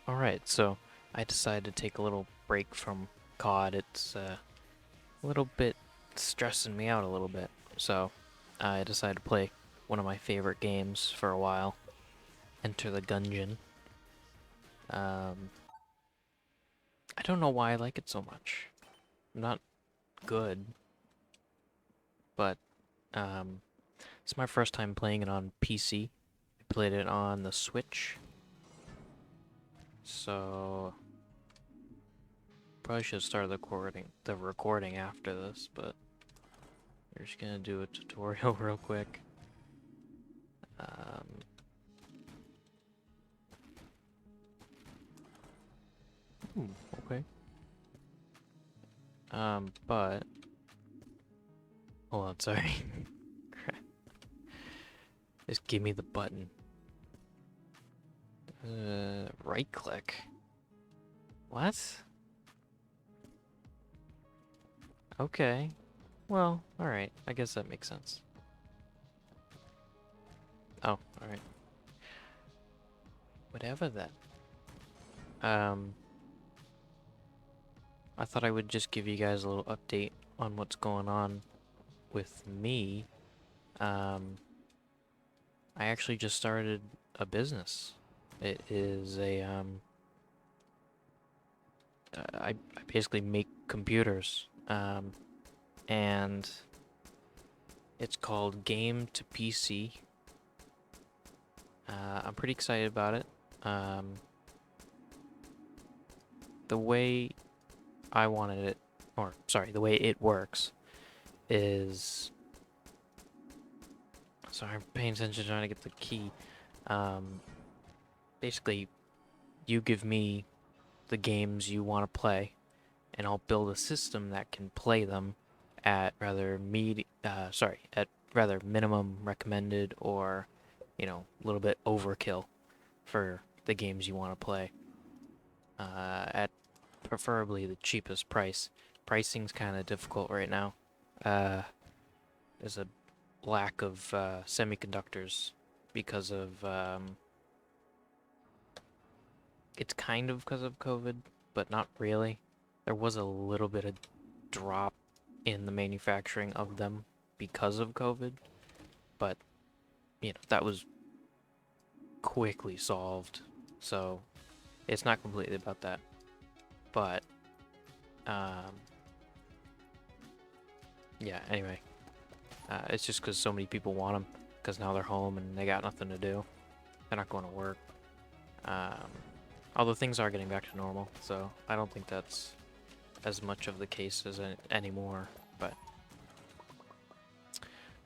Alright, so I decided to take a little break from COD. It's a little bit stressing me out a little bit. So I decided to play one of my favorite games for a while. Enter the Gungeon. Um, I don't know why I like it so much. I'm not good, but um, it's my first time playing it on PC. I played it on the Switch. So probably should have started the recording after this, but we're just gonna do a tutorial real quick. Um, okay. But hold on, sorry. Just give me the button. Right click. What? Okay. Well, alright. I guess that makes sense. Oh, alright. Whatever then. Um, I thought I would just give you guys a little update on what's going on with me. I actually just started a business. It is I basically make computers. And it's called Game to PC. I'm pretty excited about it. The way I wanted it, or sorry, the way it works is, sorry, I'm paying attention trying to get the key. Basically, you give me the games you want to play, and I'll build a system that can play them at rather minimum recommended, or a little bit overkill for the games you want to play. At preferably the cheapest price. Pricing's kind of difficult right now. There's a lack of semiconductors because of it's kind of because of COVID, but not really. There was a little bit of drop in the manufacturing of them because of COVID, but that was quickly solved. So it's not completely about that. But yeah, anyway. It's just because so many people want them, because now they're home and they got nothing to do. They're not going to work. Um, Although things are getting back to normal, so I don't think that's as much of the case as anymore. But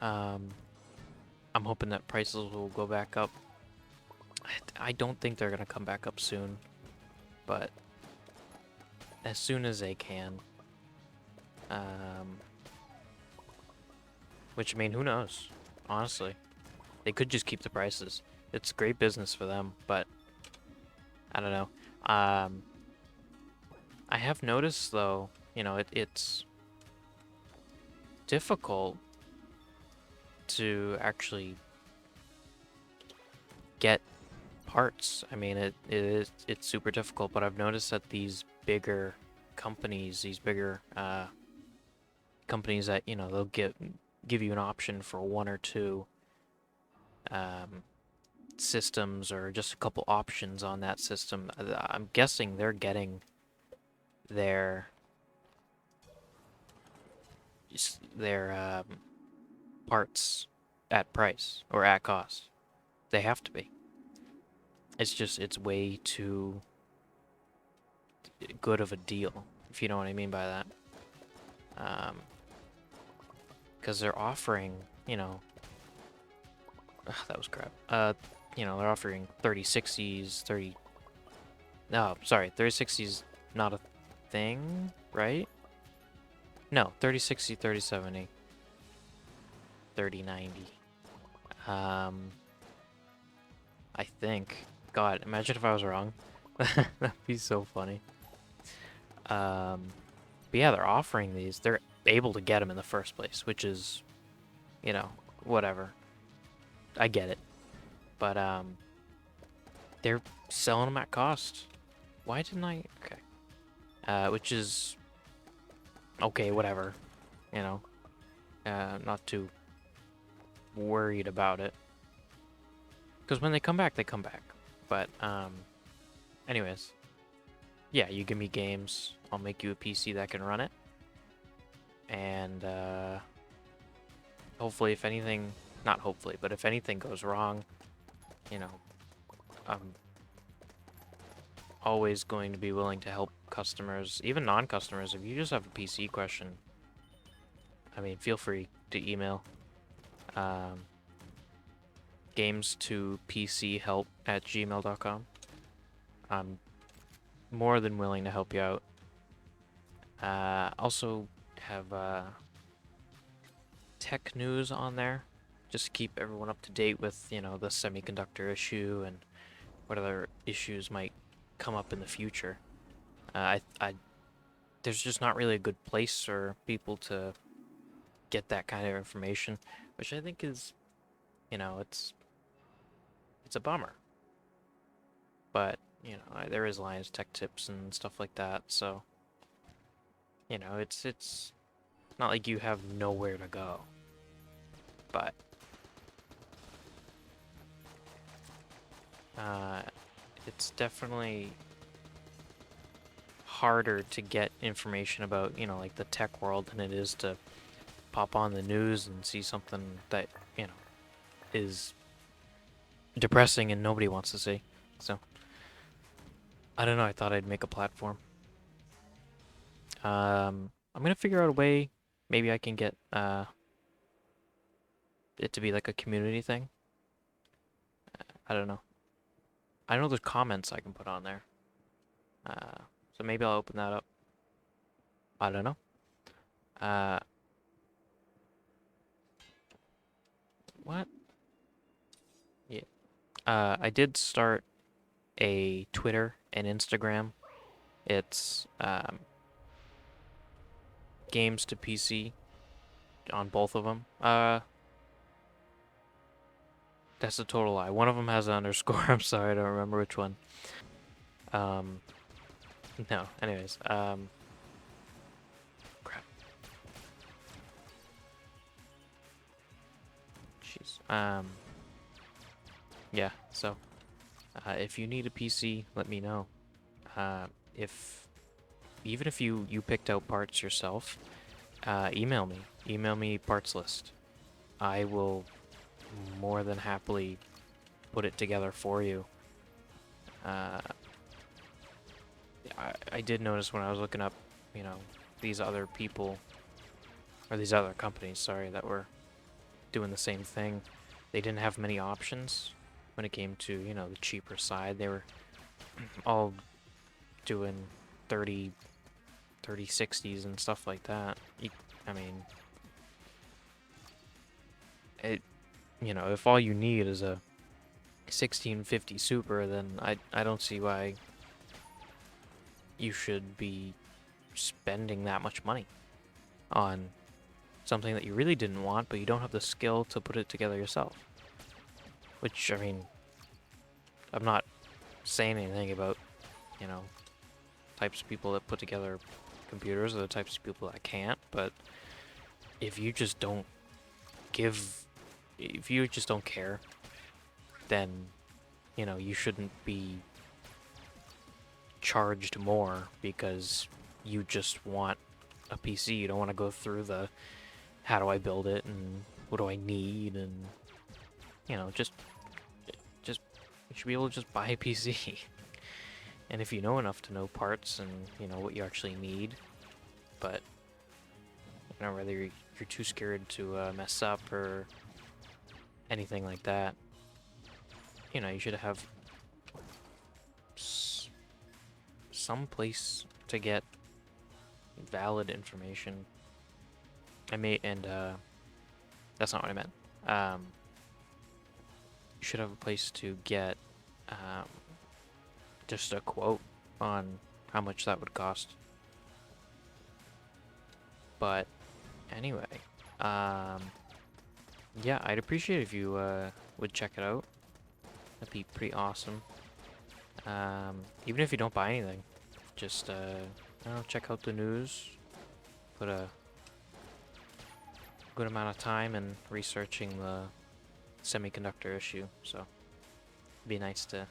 I'm hoping that prices will go back up. I don't think they're gonna come back up soon, but as soon as they can. Which, I mean, who knows? Honestly, they could just keep the prices. It's great business for them, but I don't know. I have noticed, though, it's difficult to actually get parts. I mean, it's super difficult, but I've noticed that these bigger companies, companies that, they'll give you an option for one or two systems, or just a couple options on that system. I'm guessing they're getting their parts at price or at cost. They have to be. It's way too good of a deal, if you know what I mean by that. Because they're offering, that was crap. They're offering 3060s, 30. No, sorry, 3060's not a thing, right? No, 3060, 3070, 3090. I think. God, imagine if I was wrong. That'd be so funny. But yeah, they're offering these. They're able to get them in the first place, which is, whatever. I get it. But they're selling them at cost. Why didn't I? Okay. Which is okay, whatever. You know, not too worried about it. Because when they come back, they come back. But, anyways. Yeah, you give me games, I'll make you a PC that can run it. And, hopefully if anything, not hopefully, but if anything goes wrong, you know, I'm always going to be willing to help customers, even non-customers. If you just have a PC question, I mean, feel free to email. Games to PC help at gmail.com. I'm more than willing to help you out. Also have tech news on there, just to keep everyone up to date with, you know, the semiconductor issue and what other issues might come up in the future. There's just not really a good place for people to get that kind of information, which I think is, you know, it's a bummer. But, you know, there is Lions Tech Tips and stuff like that, so, you know, it's not like you have nowhere to go. But it's definitely harder to get information about, you know, like the tech world than it is to pop on the news and see something that, you know, is depressing and nobody wants to see. So, I don't know, I thought I'd make a platform. I'm gonna figure out a way, maybe I can get it to be like a community thing. I don't know. I know there's comments I can put on there. So maybe I'll open that up. I don't know. What? Yeah. I did start a Twitter and Instagram. It's games to PC on both of them. That's a total lie. One of them has an underscore. I'm sorry, I don't remember which one. No. Anyways, crap. Jeez. Yeah. So, if you need a PC, let me know. Even if you picked out parts yourself, email me. Email me parts list. I will more than happily put it together for you. I did notice when I was looking up, you know, these other people, or these other companies, sorry, that were doing the same thing. They didn't have many options when it came to, you know, the cheaper side. They were all doing 3060s and stuff like that. I mean, you know, if all you need is a 1650 Super, then I don't see why you should be spending that much money on something that you really didn't want, but you don't have the skill to put it together yourself. Which, I mean, I'm not saying anything about, you know, types of people that put together computers or the types of people that can't, but if you just don't care, then, you know, you shouldn't be charged more because you just want a PC. You don't want to go through the how do I build it and what do I need, and, you know, just you should be able to just buy a PC. And if you know enough to know parts and, you know, what you actually need, but, you know, whether you're too scared to mess up or anything like that, you know, you should have some place to get valid information. That's not what I meant. You should have a place to get just a quote on how much that would cost. But anyway, yeah, I'd appreciate if you would check it out. That'd be pretty awesome. Even if you don't buy anything, just I don't know, check out the news, put a good amount of time in researching the semiconductor issue, so it'd be nice to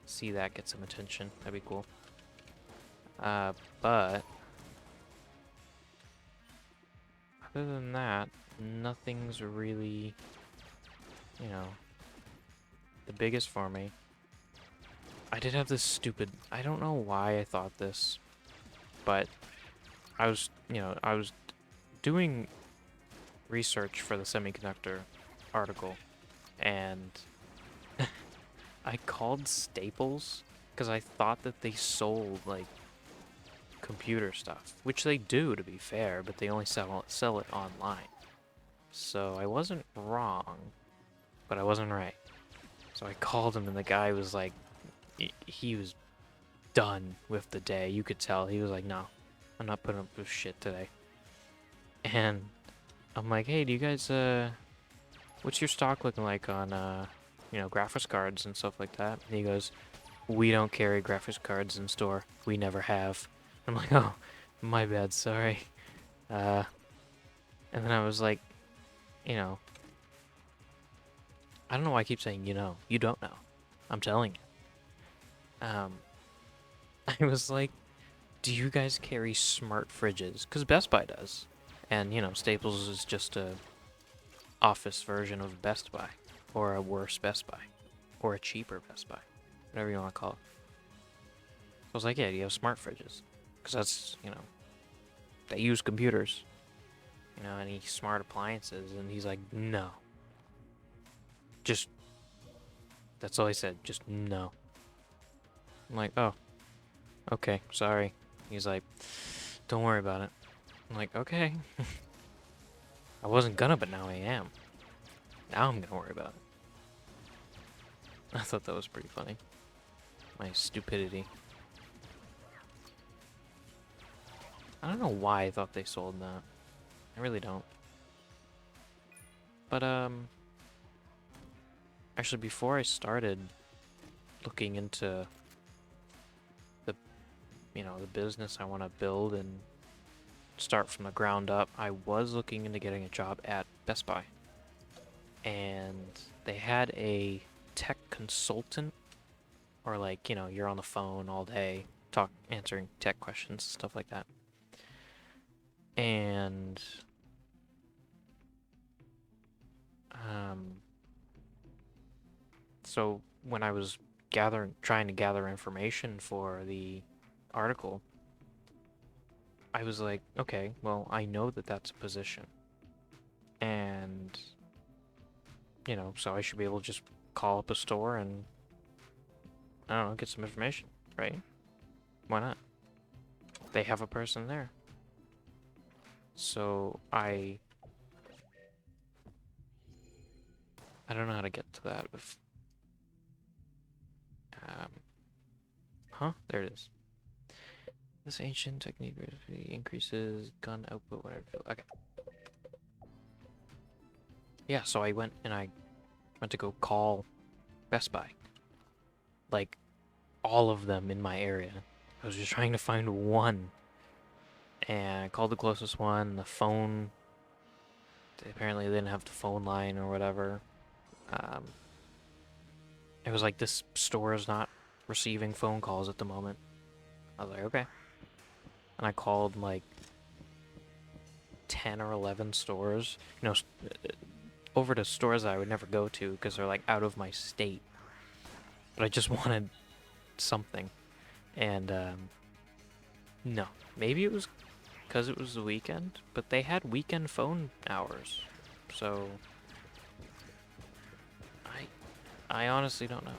see that get some attention. That'd be cool. But other than that, nothing's really, you know, the biggest for me. I did have this stupid, I don't know why I thought this, but I was doing research for the semiconductor article, and I called Staples because I thought that they sold, like, computer stuff, which they do, to be fair, but they only sell it online. So I wasn't wrong, but I wasn't right. So I called him, and the guy was like, he was done with the day. You could tell. He was like, no, I'm not putting up with shit today. And I'm like, hey, do you guys, what's your stock looking like on, graphics cards and stuff like that? And he goes, we don't carry graphics cards in store. We never have. I'm like, oh, my bad, sorry. And then I was like, you know, I don't know why I keep saying, you know. You don't know. I'm telling you. I was like, do you guys carry smart fridges? Because Best Buy does. And, Staples is just a office version of Best Buy. Or a worse Best Buy. Or a cheaper Best Buy. Whatever you want to call it. So I was like, yeah, do you have smart fridges? Because that's, they use computers. Any smart appliances. And he's like, no. That's all he said. Just no. I'm like, oh. Okay, sorry. He's like, don't worry about it. I'm like, okay. I wasn't gonna, but now I am. Now I'm gonna worry about it. I thought that was pretty funny. My stupidity. I don't know why I thought they sold that. I really don't. But, actually, before I started looking into the business I want to build and start from the ground up, I was looking into getting a job at Best Buy. And they had a tech consultant, or like, you're on the phone all day, answering tech questions, stuff like that. And so when I was trying to gather information for the article, I was like, okay, well, I know that that's a position. And, so I should be able to just call up a store and, I don't know, get some information, right? Why not? They have a person there. So I don't know how to get to that with, there it is. This ancient technique increases gun output whenever. Okay. Yeah, so I went to go call Best Buy. Like, all of them in my area. I was just trying to find one. And I called the closest one. The phone, apparently they didn't have the phone line or whatever. It was like, this store is not receiving phone calls at the moment. I was like, okay. And I called like 10 or 11 stores, over to stores that I would never go to because they're like out of my state. But I just wanted something. And no, maybe it was because it was the weekend, but they had weekend phone hours. So I honestly don't know.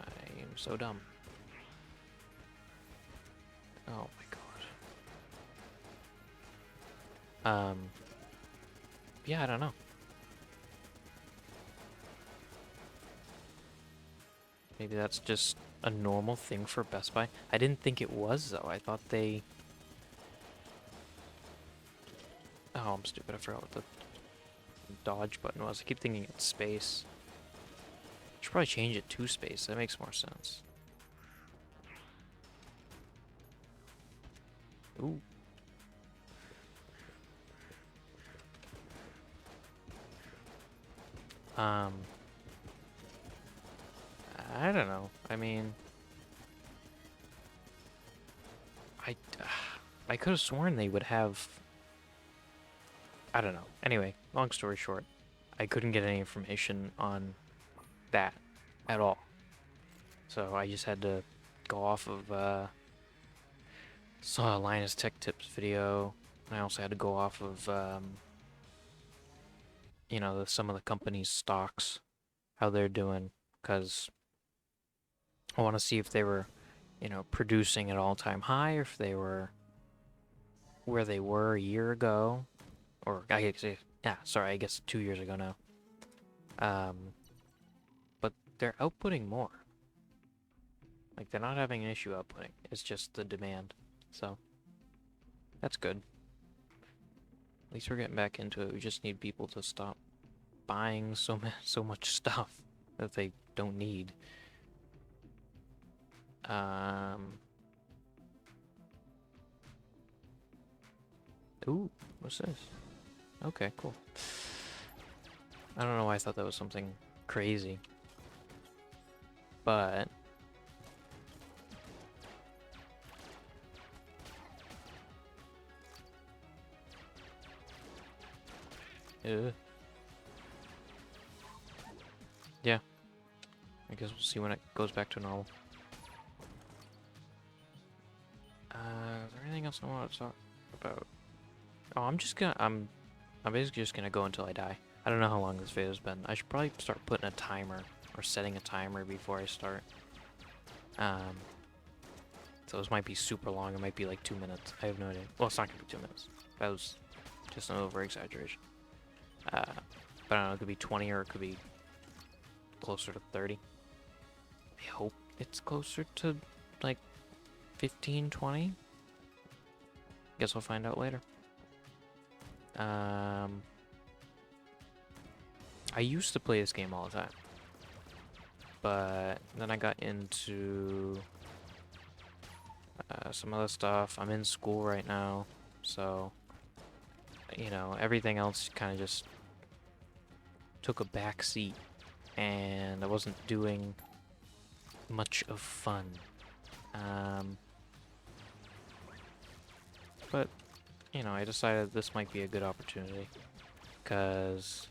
I am so dumb. Oh my god. Yeah, I don't know. Maybe that's just a normal thing for Best Buy. I didn't think it was, though. I thought they... Oh, I'm stupid. I forgot what the dodge button was. I keep thinking it's space. should probably change it to space. That makes more sense. Ooh. I don't know. I mean, I, I could have sworn they would have. I don't know. Anyway, long story short, I couldn't get any information on that at all. So I just had to go off of, saw a Linus Tech Tips video. I also had to go off of, you know, some of the company's stocks, how they're doing, because I want to see if they were, you know, producing at all-time high, or if they were where they were a year ago, or I guess, yeah, sorry, I guess 2 years ago now. But they're outputting more. Like, they're not having an issue outputting. It's just the demand. So, that's good. At least we're getting back into it. We just need people to stop buying so much stuff that they don't need. Ooh, what's this? Okay, cool. I don't know why I thought that was something crazy. But yeah. I guess we'll see when it goes back to normal. Is there anything else I want to talk about? Oh, I'm basically just gonna go until I die. I don't know how long this video's been. I should probably start putting a timer or setting a timer before I start. So this might be super long. It might be like 2 minutes. I have no idea. Well, it's not gonna be 2 minutes. That was just an over-exaggeration. But I don't know. It could be 20 or it could be closer to 30. I hope it's closer to like 15, 20. Guess I'll find out later. I used to play this game all the time, but then I got into some other stuff. I'm in school right now, so you know, everything else kind of just took a back seat, and I wasn't doing much of fun. But you know, I decided this might be a good opportunity, because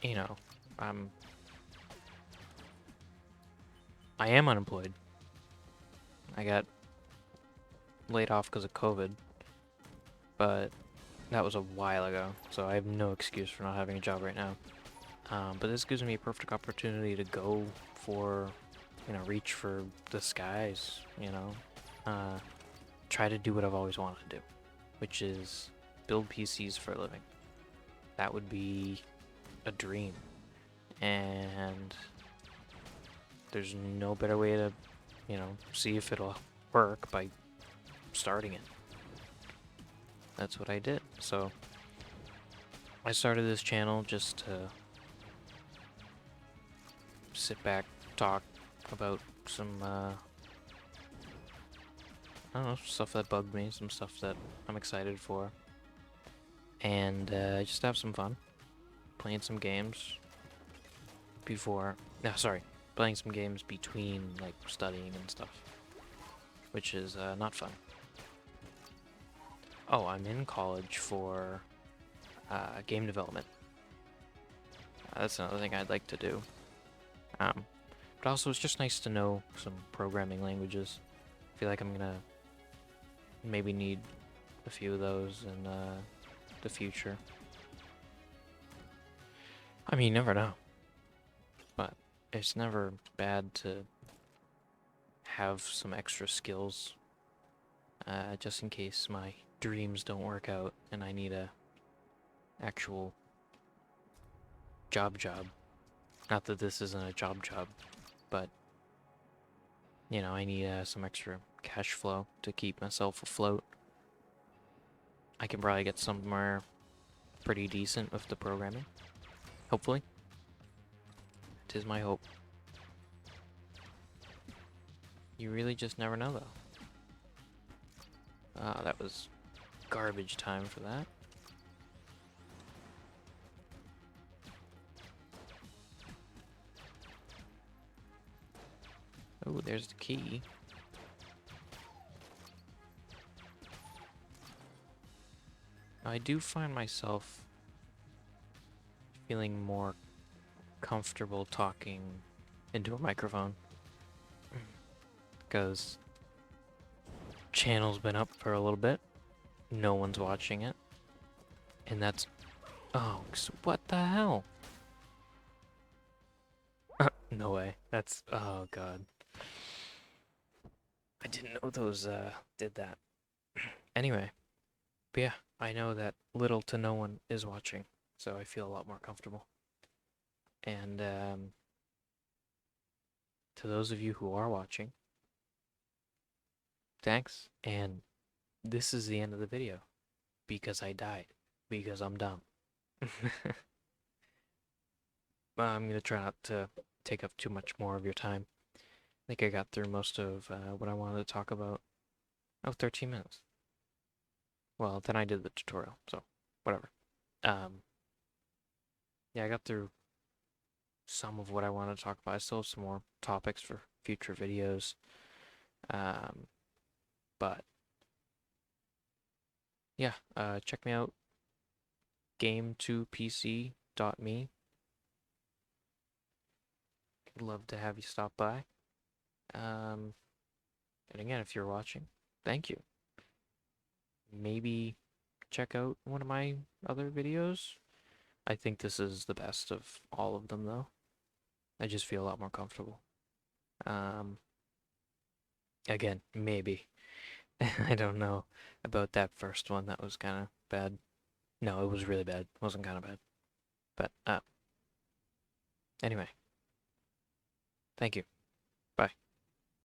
you know, I am unemployed. I got laid off because of COVID, but that was a while ago, so I have no excuse for not having a job right now. But this gives me a perfect opportunity to go for, you know, reach for the skies, you know, try to do what I've always wanted to do, which is build PCs for a living. That would be a dream, and there's no better way to, you know, see if it'll work by starting it. That's what I did. So I started this channel just to sit back, talk about some, I don't know, stuff that bugged me, some stuff that I'm excited for, and just have some fun, playing some games before, no, sorry, playing some games between, like, studying and stuff, which is not fun. Oh, I'm in college for game development. That's another thing I'd like to do. But also, it's just nice to know some programming languages. I feel like I'm gonna maybe need a few of those in the future. I mean, you never know. But it's never bad to have some extra skills, just in case my dreams don't work out and I need a actual job. Not that this isn't a job, but you know, I need some extra cash flow to keep myself afloat. I can probably get somewhere pretty decent with the programming, hopefully. 'tis my hope. You really just never know, though. Ah, that was garbage time for that. Oh, there's the key. I do find myself feeling more comfortable talking into a microphone because channel's been up for a little bit, no one's watching it, and that's what the hell? No way. That's oh god. I didn't know those did that. Anyway, but yeah, I know that little to no one is watching, so I feel a lot more comfortable. And to those of you who are watching, thanks. And this is the end of the video because I died because I'm dumb. I'm gonna try not to take up too much more of your time. I think I got through most of what I wanted to talk about. Oh, 13 minutes. Well, then I did the tutorial, so whatever. Yeah, I got through some of what I wanted to talk about. I still have some more topics for future videos. But yeah, check me out, game2pc.me. I'd love to have you stop by. And again, if you're watching, thank you. Maybe check out one of my other videos. I think this is the best of all of them, though. I just feel a lot more comfortable. Again, maybe. I don't know about that first one. That was kind of bad. No, it was really bad. It wasn't kind of bad. But, anyway. Thank you.